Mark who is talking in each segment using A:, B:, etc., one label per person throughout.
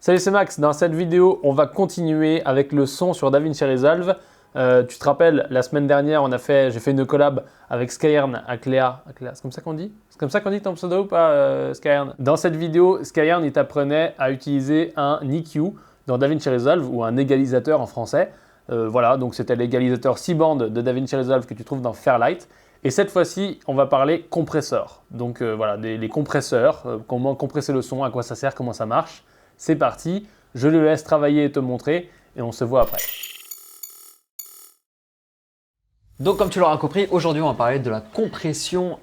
A: Salut, c'est Max. Dans cette vidéo, on va continuer avec le son sur DaVinci Resolve. Tu te rappelles, la semaine dernière, j'ai fait une collab avec Skyern, Aclea. C'est comme ça qu'on dit? C'est comme ça qu'on dit ton pseudo ou pas, Skyern? Dans cette vidéo, Skyern, il t'apprenait à utiliser un EQ dans DaVinci Resolve ou un égalisateur en français. Voilà, donc c'était l'égalisateur 6 bandes de DaVinci Resolve que tu trouves dans Fairlight. Et cette fois-ci, on va parler compresseur. Donc voilà, les compresseurs, comment compresser le son, à quoi ça sert, comment ça marche. C'est parti, je le laisse travailler et te montrer et on se voit après.
B: Donc comme tu l'auras compris, aujourd'hui on va parler de la compression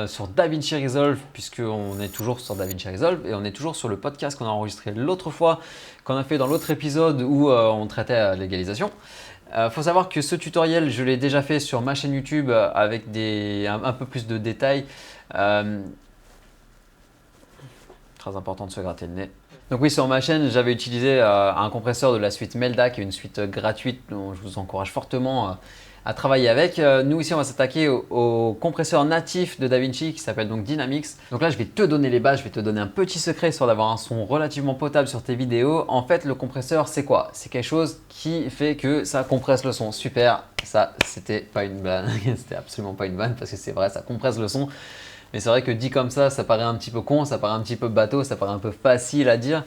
B: sur DaVinci Resolve puisqu'on est toujours sur DaVinci Resolve et on est toujours sur le podcast qu'on a enregistré l'autre fois, qu'on a fait dans l'autre épisode où on traitait l'égalisation. Faut savoir que ce tutoriel, je l'ai déjà fait sur ma chaîne YouTube avec un peu plus de détails. Très important de se gratter le nez. Donc oui, sur ma chaîne, j'avais utilisé un compresseur de la suite Melda, qui est une suite gratuite dont je vous encourage fortement à travailler avec. Nous ici, on va s'attaquer au compresseur natif de DaVinci qui s'appelle donc Dynamics. Donc là, je vais te donner les bases, je vais te donner un petit secret sur d'avoir un son relativement potable sur tes vidéos. En fait, le compresseur, c'est quoi? C'est quelque chose qui fait que ça compresse le son. Super, ça, c'était pas une vanne, c'était absolument pas une vanne parce que c'est vrai, ça compresse le son. Mais c'est vrai que dit comme ça paraît un petit peu con, ça paraît un petit peu bateau, ça paraît un peu facile à dire.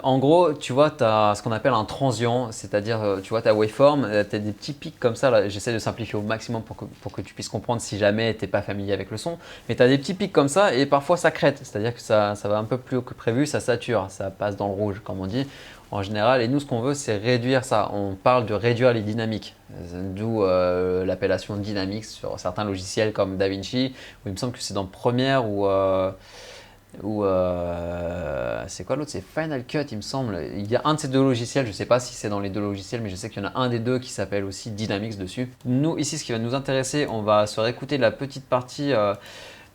B: En gros, tu vois, tu as ce qu'on appelle un transient, c'est-à-dire, tu vois, ta waveform, tu as des petits pics comme ça. J'essaie de simplifier au maximum pour que tu puisses comprendre si jamais tu n'es pas familier avec le son. Mais tu as des petits pics comme ça et parfois ça crête, c'est-à-dire que ça va un peu plus haut que prévu, ça sature, ça passe dans le rouge, comme on dit en général. Et nous, ce qu'on veut, c'est réduire ça. On parle de réduire les dynamiques, d'où l'appellation Dynamics sur certains logiciels comme DaVinci, où il me semble que c'est dans Premiere ou c'est quoi l'autre? C'est Final Cut, il me semble. Il y a un de ces deux logiciels, je ne sais pas si c'est dans les deux logiciels, mais je sais qu'il y en a un des deux qui s'appelle aussi Dynamics dessus. Nous, ici, ce qui va nous intéresser, on va se réécouter la petite partie.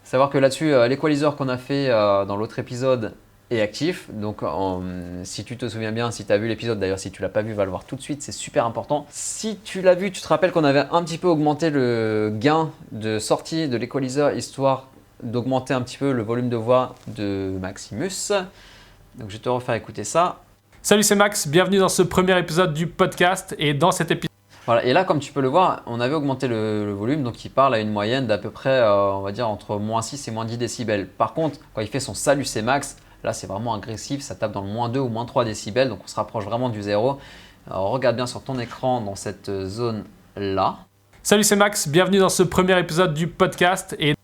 B: Savoir que là-dessus, l'équaliseur qu'on a fait dans l'autre épisode est actif. Donc, si tu te souviens bien, si tu as vu l'épisode, d'ailleurs, si tu l'as pas vu, va le voir tout de suite, c'est super important. Si tu l'as vu, tu te rappelles qu'on avait un petit peu augmenté le gain de sortie de l'équaliseur, histoire d'augmenter un petit peu le volume de voix de Maximus. Donc je vais te refaire écouter ça.
A: Salut, c'est Max, bienvenue dans ce premier épisode du podcast et dans cet épisode…
B: Voilà, et là comme tu peux le voir, on avait augmenté le volume, donc il parle à une moyenne d'à peu près, on va dire entre moins 6 et moins 10 décibels. Par contre, quand il fait son salut c'est max, là c'est vraiment agressif, ça tape dans le moins 2 ou moins 3 décibels, donc on se rapproche vraiment du zéro. Alors regarde bien sur ton écran dans cette zone là.
A: Salut, c'est Max, bienvenue dans ce premier épisode du podcast et…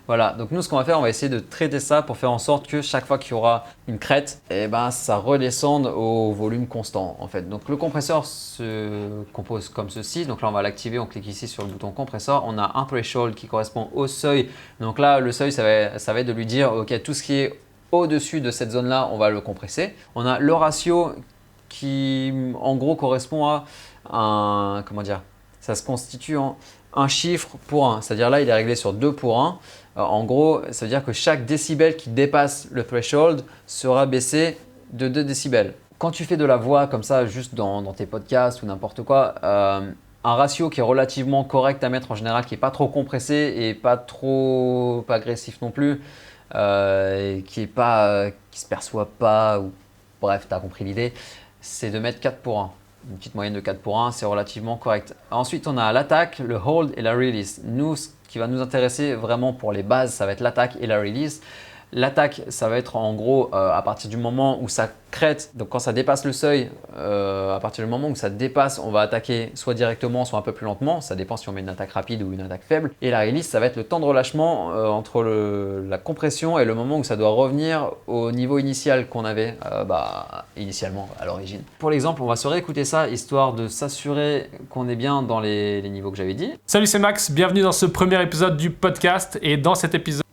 B: Voilà, donc nous ce qu'on va faire, on va essayer de traiter ça pour faire en sorte que chaque fois qu'il y aura une crête, eh ben, ça redescende au volume constant en fait. Donc le compresseur se compose comme ceci. Donc là on va l'activer, on clique ici sur le bouton compresseur. On a un threshold qui correspond au seuil. Donc là le seuil ça va être de lui dire ok, tout ce qui est au-dessus de cette zone là, on va le compresser. On a le ratio qui en gros correspond à un, comment dire, ça se constitue en un chiffre pour 1. C'est-à-dire là il est réglé sur 2 pour 1. En gros, ça veut dire que chaque décibel qui dépasse le threshold sera baissé de 2 décibels. Quand tu fais de la voix comme ça, juste dans tes podcasts ou n'importe quoi, un ratio qui est relativement correct à mettre en général, qui n'est pas trop compressé et pas trop agressif non plus, et qui ne se perçoit pas, ou bref, tu as compris l'idée, c'est de mettre 4 pour 1. Une petite moyenne de 4 pour 1, c'est relativement correct. Ensuite, on a l'attaque, le hold et la release. Nous, ce qui va nous intéresser vraiment pour les bases, ça va être l'attaque et la release. L'attaque, ça va être en gros à partir du moment où ça crête, donc quand ça dépasse le seuil, à partir du moment où ça dépasse, on va attaquer soit directement, soit un peu plus lentement. Ça dépend si on met une attaque rapide ou une attaque faible. Et la release, ça va être le temps de relâchement entre la compression et le moment où ça doit revenir au niveau initial qu'on avait initialement à l'origine. Pour l'exemple, on va se réécouter ça, histoire de s'assurer qu'on est bien dans les niveaux que j'avais dit.
A: Salut, c'est Max, bienvenue dans ce premier épisode du podcast et dans cet épisode…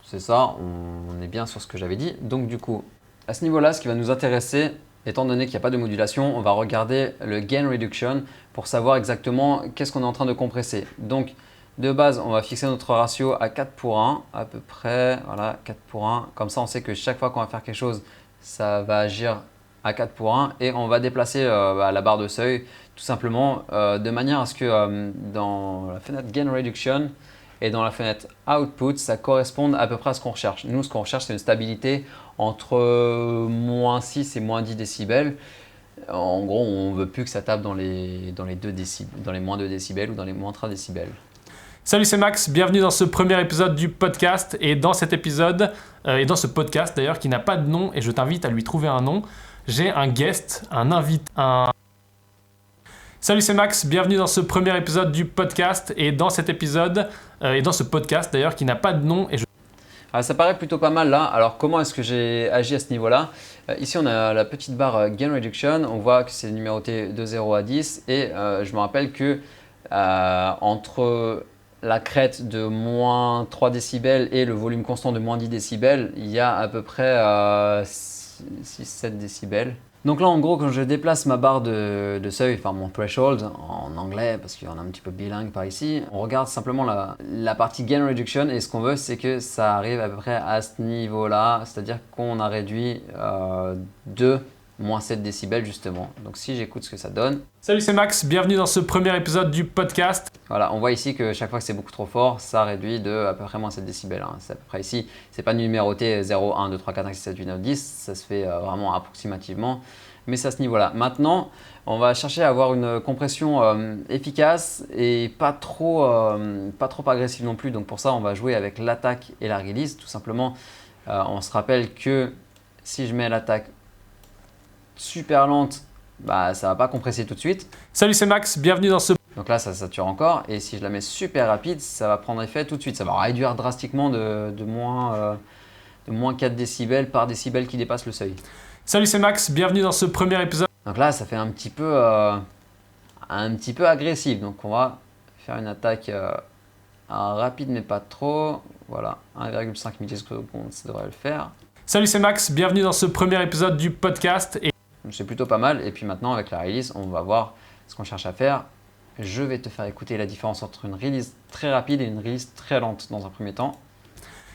B: C'est ça, on est bien sur ce que j'avais dit. Donc du coup, à ce niveau-là, ce qui va nous intéresser, étant donné qu'il n'y a pas de modulation, on va regarder le gain reduction pour savoir exactement qu'est-ce qu'on est en train de compresser. Donc de base, on va fixer notre ratio à 4 pour 1 à peu près. Voilà, 4 pour 1. Comme ça, on sait que chaque fois qu'on va faire quelque chose, ça va agir à 4 pour 1 et on va déplacer la barre de seuil tout simplement de manière à ce que dans la fenêtre gain reduction, Et dans la fenêtre output, ça correspond à peu près à ce qu'on recherche. Nous, ce qu'on recherche, c'est une stabilité entre moins 6 et moins 10 décibels. En gros, on ne veut plus que ça tape dans les moins 2 décibels ou dans les moins 3 décibels.
A: Salut, c'est Max, bienvenue dans ce premier épisode du podcast. Et dans cet épisode, et dans ce podcast d'ailleurs, qui n'a pas de nom, et je t'invite à lui trouver un nom, j'ai un guest, un invité, Salut, c'est Max, bienvenue dans ce premier épisode du podcast. Et dans cet épisode, et dans ce podcast d'ailleurs, qui n'a pas de nom, et
B: ça paraît plutôt pas mal là. Alors comment est-ce que j'ai agi à ce niveau-là? Ici on a la petite barre Gain Reduction, on voit que c'est numéroté de 0 à 10 et je me rappelle que entre la crête de moins 3 décibels et le volume constant de moins 10 décibels, il y a à peu près 6-7 décibels. Donc là en gros quand je déplace ma barre de seuil, enfin mon threshold en anglais parce qu'il y en a un petit peu bilingue par ici, on regarde simplement la partie gain reduction et ce qu'on veut c'est que ça arrive à peu près à ce niveau là, c'est-à-dire qu'on a réduit de moins 7 décibels justement. Donc si j'écoute ce que ça donne.
A: Salut, c'est Max, bienvenue dans ce premier épisode du podcast.
B: Voilà, on voit ici que chaque fois que c'est beaucoup trop fort, ça réduit de à peu près moins 7 décibels. Hein. C'est à peu près ici, c'est pas numéroté 0, 1, 2, 3, 4, 5, 6, 7, 8, 9, 10, ça se fait vraiment approximativement, mais c'est à ce niveau-là. Maintenant, on va chercher à avoir une compression efficace et pas trop agressive non plus. Donc pour ça, on va jouer avec l'attaque et la release. Tout simplement, on se rappelle que si je mets l'attaque super lente, bah, ça va pas compresser tout de suite.
A: Salut, c'est Max, bienvenue dans ce...
B: Donc là, ça sature encore. Et si je la mets super rapide, ça va prendre effet tout de suite. Ça va réduire drastiquement de moins 4 décibels par décibel qui dépasse le seuil.
A: Salut, c'est Max, bienvenue dans ce premier épisode.
B: Donc là, ça fait un petit peu agressif. Donc on va faire une attaque rapide mais pas trop. Voilà, 1,5 millisecondes, ça devrait le faire.
A: Salut, c'est Max, bienvenue dans ce premier épisode du podcast.
B: C'est plutôt pas mal. Et puis maintenant, avec la release, on va voir ce qu'on cherche à faire. Je vais te faire écouter la différence entre une release très rapide et une release très lente dans un premier temps.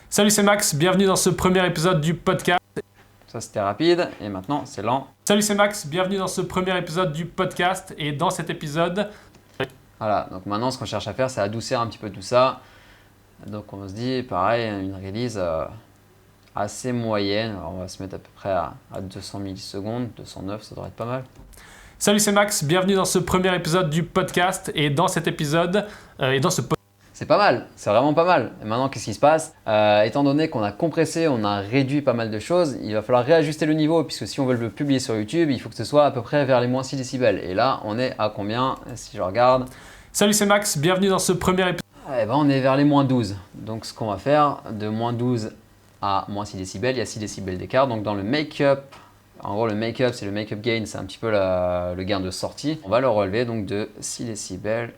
A: Salut, c'est Max, bienvenue dans ce premier épisode du podcast.
B: Ça, c'était rapide et maintenant, c'est lent.
A: Salut, c'est Max, bienvenue dans ce premier épisode du podcast. Et dans cet épisode...
B: Voilà, donc maintenant, ce qu'on cherche à faire, c'est adoucir un petit peu tout ça. Donc on se dit, pareil, une release assez moyenne. Alors, on va se mettre à peu près à 200 millisecondes, 209, ça devrait être pas mal.
A: Salut, c'est Max, bienvenue dans ce premier épisode du podcast. Et dans cet épisode,
B: c'est pas mal, c'est vraiment pas mal. Et maintenant, qu'est-ce qui se passe? Étant donné qu'on a compressé, on a réduit pas mal de choses, il va falloir réajuster le niveau puisque si on veut le publier sur YouTube, il faut que ce soit à peu près vers les moins 6 décibels. Et là, on est à combien? Si je regarde.
A: Salut, c'est Max, bienvenue dans ce premier épisode.
B: Eh ben, on est vers les moins 12. Donc ce qu'on va faire, de moins 12 à moins 6 décibels, il y a 6 décibels d'écart. Donc dans le make-up, en gros le make-up c'est le make-up gain, c'est un petit peu le gain de sortie. On va le relever donc de 6 décibels,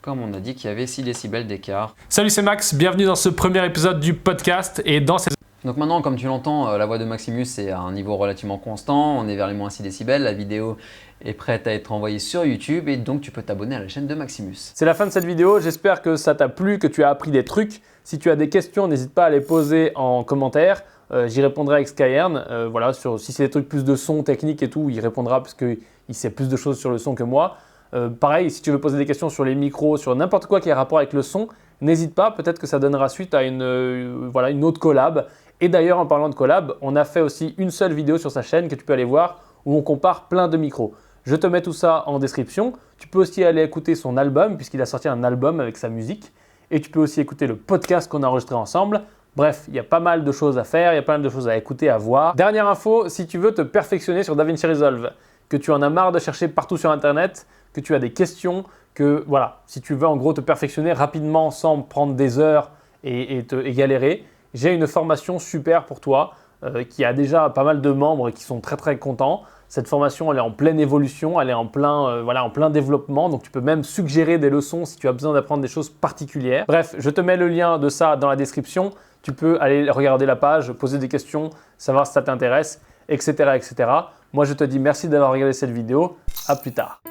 B: comme on a dit qu'il y avait 6 décibels d'écart.
A: Salut, c'est Max, bienvenue dans ce premier épisode du podcast. Et dans cette...
B: Donc maintenant, comme tu l'entends, la voix de Maximus est à un niveau relativement constant. On est vers les moins 6 décibels. La vidéo est prête à être envoyée sur YouTube et donc tu peux t'abonner à la chaîne de Maximus.
A: C'est la fin de cette vidéo. J'espère que ça t'a plu, que tu as appris des trucs. Si tu as des questions, n'hésite pas à les poser en commentaire. J'y répondrai avec Skyern. Voilà, si c'est des trucs plus de son, technique et tout, il répondra parce qu'il sait plus de choses sur le son que moi. Pareil, si tu veux poser des questions sur les micros, sur n'importe quoi qui a rapport avec le son, n'hésite pas. Peut-être que ça donnera suite à une autre collab. Et d'ailleurs, en parlant de collab, on a fait aussi une seule vidéo sur sa chaîne que tu peux aller voir où on compare plein de micros. Je te mets tout ça en description. Tu peux aussi aller écouter son album puisqu'il a sorti un album avec sa musique. Et tu peux aussi écouter le podcast qu'on a enregistré ensemble. Bref, il y a pas mal de choses à faire, il y a pas mal de choses à écouter, à voir. Dernière info, si tu veux te perfectionner sur DaVinci Resolve, que tu en as marre de chercher partout sur Internet, que tu as des questions, que voilà, si tu veux en gros te perfectionner rapidement sans prendre des heures et galérer, j'ai une formation super pour toi qui a déjà pas mal de membres qui sont très très contents. Cette formation, elle est en pleine évolution, elle est en plein développement, donc tu peux même suggérer des leçons si tu as besoin d'apprendre des choses particulières. Bref, je te mets le lien de ça dans la description. Tu peux aller regarder la page, poser des questions, savoir si ça t'intéresse, etc., etc. Moi, je te dis merci d'avoir regardé cette vidéo. À plus tard.